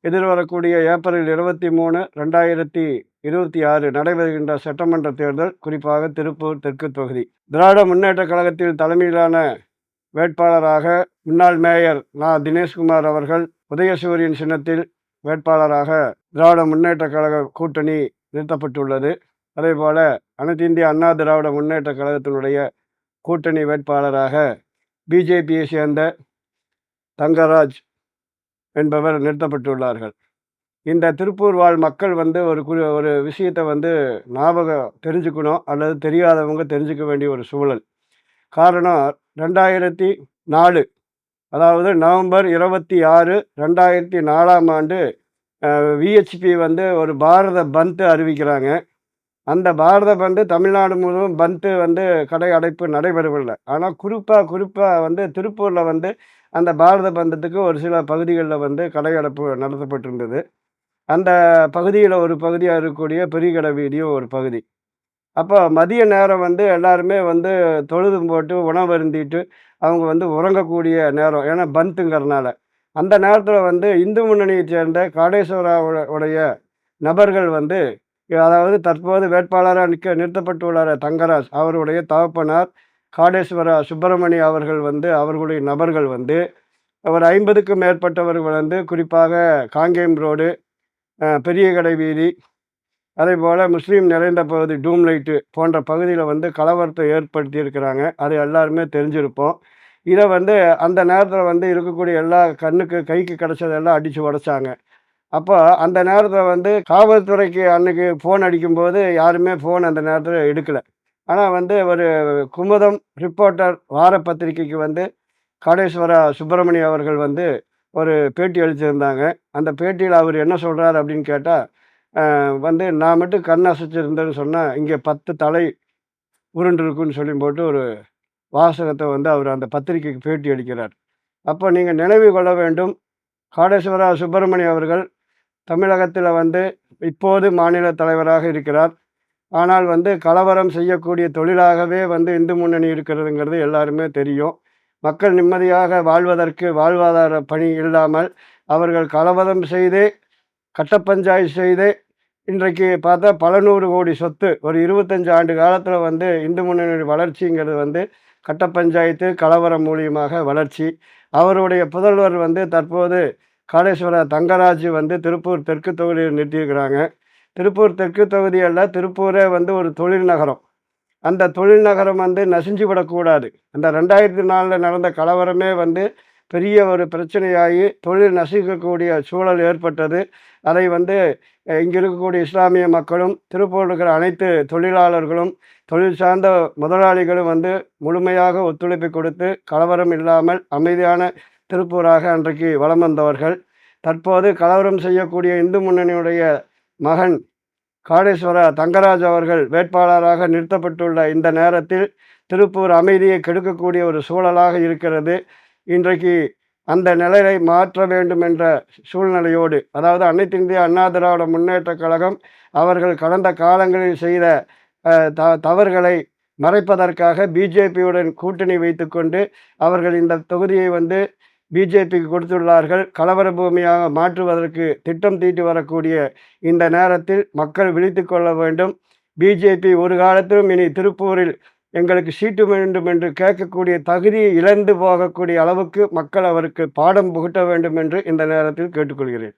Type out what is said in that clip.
எதிர்வரக்கூடிய April 23, 2026 நடைபெறுகின்ற சட்டமன்ற தேர்தல், குறிப்பாக திருப்பூர் தெற்கு தொகுதி. திராவிட முன்னேற்றக் கழகத்தில் தலைமையிலான வேட்பாளராக முன்னாள் மேயர் தினேஷ்குமார் அவர்கள் உதயசூரியன் சின்னத்தில் வேட்பாளராக திராவிட முன்னேற்றக் கழக கூட்டணி நிறுத்தப்பட்டுள்ளது. அதேபோல அனைத்து இந்திய அண்ணா திராவிட முன்னேற்றக் கழகத்தினுடைய கூட்டணி வேட்பாளராக பிஜேபியை சேர்ந்த தங்கராஜ் என்பவர் நிறுத்தப்பட்டுள்ளார்கள். இந்த திருப்பூர் வாழ் மக்கள் ஒரு விஷயத்தை ஞாபகம் தெரிஞ்சுக்கணும், அல்லது தெரியாதவங்க தெரிஞ்சுக்க வேண்டிய ஒரு சூழல். காரணம், 2004, அதாவது நவம்பர் 26, 2004ஆம் ஆண்டு விஹெச்பி ஒரு பாரத பந்த் அறிவிக்கிறாங்க. அந்த பாரத பந்து தமிழ்நாடு முழுவதும் கடை அடைப்பு நடைபெறவில்லை. ஆனால் குறிப்பாக திருப்பூரில் அந்த பாரத பந்தத்துக்கு ஒரு சில பகுதிகளில் கடை அடைப்பு நடத்தப்பட்டிருந்தது. அந்த பகுதியில் ஒரு பகுதியாக இருக்கக்கூடிய பெரிய கடை வீதியும் ஒரு பகுதி. அப்போ மதிய நேரம் எல்லாருமே தொழுது போட்டு உணவருந்திட்டு அவங்க உறங்கக்கூடிய நேரம். ஏன்னா பந்துங்கிறனால. அந்த நேரத்தில் இந்து முன்னணியைச் சேர்ந்த காடேஸ்வராவுடைய நபர்கள் அதாவது தற்போது வேட்பாளராக நிறுத்தப்பட்டுள்ளார் தங்கராஜ், அவருடைய தகப்பனார் காடேஸ்வரா சுப்பிரமணி அவர்கள் அவர்களுடைய நபர்கள் ஒரு 50க்கும் மேற்பட்டவர்கள் குறிப்பாக காங்கேயம் ரோடு, பெரிய கடை வீதி, அதே போல் முஸ்லீம் நிறைந்த பகுதி டூம்லைட்டு போன்ற பகுதியில் கலவரத்தை ஏற்படுத்தி இருக்கிறாங்க. அது எல்லாருமே தெரிஞ்சிருப்போம். இதை அந்த நேரத்தில் இருக்கக்கூடிய எல்லா கைக்கு கிடச்சதெல்லாம் அடித்து உடைச்சாங்க. அப்போ அந்த நேரத்தில் காவல்துறைக்கு அன்னைக்கு ஃபோன் அடிக்கும்போது யாருமே ஃபோன் அந்த நேரத்தில் எடுக்கலை. ஆனால் ஒரு குமுதம் ரிப்போர்ட்டர் வார பத்திரிகைக்கு காடேஸ்வரா சுப்பிரமணி அவர்கள் ஒரு பேட்டி அளிச்சிருந்தாங்க. அந்த பேட்டியில் அவர் என்ன சொல்கிறார் அப்படின்னு கேட்டால், நான் மட்டும் கண் அசைச்சிருந்தேன்னு சொன்னால் இங்கே 10 தலை உருண்டுருக்குன்னு சொல்லி போட்டு ஒரு வாசகத்தை அவர் அந்த பத்திரிகைக்கு பேட்டி அளிக்கிறார். அப்போ நீங்கள் நினைவு கொள்ள வேண்டும், காடேஸ்வரா சுப்பிரமணி அவர்கள் தமிழகத்தில் இப்போது மாநில தலைவராக இருக்கிறார். ஆனால் கலவரம் செய்யக்கூடிய தொழிலாகவே இந்து முன்னணி இருக்கிறதுங்கிறது எல்லாருமே தெரியும். மக்கள் நிம்மதியாக வாழ்வதற்கு வாழ்வாதார பணி இல்லாமல் அவர்கள் கலவரம் செய்தே, கட்ட பஞ்சாயத்து செய்தே, இன்றைக்கு பார்த்தா பல 100 கோடி சொத்து ஒரு 25 ஆண்டு காலத்தில் இந்து முன்னணி வளர்ச்சிங்கிறது கட்ட பஞ்சாயத்து கலவரம் மூலியமாக வளர்ச்சி. அவருடைய புதல்வர் தற்போது காடேஸ்வரா தங்கராஜ் திருப்பூர் தெற்கு தொகுதியில் நிறுத்தியிருக்கிறாங்க. திருப்பூர் தெற்கு தொகுதியல்ல, திருப்பூரே ஒரு தொழில் நகரம். அந்த தொழில் நகரம் நசிஞ்சு விடக்கூடாது. அந்த 2004 நடந்த கலவரமே பெரிய ஒரு பிரச்சனையாகி தொழில் நசிக்கக்கூடிய சூழல் ஏற்பட்டது. அதை இங்கே இருக்கக்கூடிய இஸ்லாமிய மக்களும், திருப்பூரில் இருக்கிற அனைத்து தொழிலாளர்களும், தொழில் சார்ந்த முதலாளிகளும் முழுமையாக ஒத்துழைப்பு கொடுத்து கலவரம் இல்லாமல் அமைதியான திருப்பூராக அன்றைக்கு வலம் வந்தவர்கள். தற்போது கலவரம் செய்யக்கூடிய இந்து முன்னணியுடைய மகன் காடேஸ்வரா தங்கராஜ் அவர்கள் வேட்பாளராக நிறுத்தப்பட்டுள்ள இந்த நேரத்தில் திருப்பூர் அமைதியை கெடுக்கக்கூடிய ஒரு சூழலாக இருக்கிறது. இன்றைக்கு அந்த நிலையை மாற்ற வேண்டும் என்ற சூழ்நிலையோடு, அதாவது அனைத்து இந்திய அண்ணா திராவிட முன்னேற்றக் கழகம் அவர்கள் கடந்த காலங்களில் செய்த தவறுகளை மறைப்பதற்காக பிஜேபியுடன் கூட்டணி வைத்துக்கொண்டு அவர்கள் இந்த தொகுதியை பிஜேபிக்கு கொடுத்துள்ளார்கள். கலவர பூமியாக மாற்றுவதற்கு திட்டம் தீட்டி வரக்கூடிய இந்த நேரத்தில் மக்கள் விழித்து கொள்ள வேண்டும். பிஜேபி ஒரு காலத்திலும் இனி திருப்பூரில் எங்களுக்கு சீட்டு வேண்டும் என்று கேட்கக்கூடிய தகுதியை இழந்து போகக்கூடிய அளவுக்கு மக்கள் அவருக்கு பாடம் புகட்ட வேண்டும் என்று இந்த நேரத்தில் கேட்டுக்கொள்கிறேன்.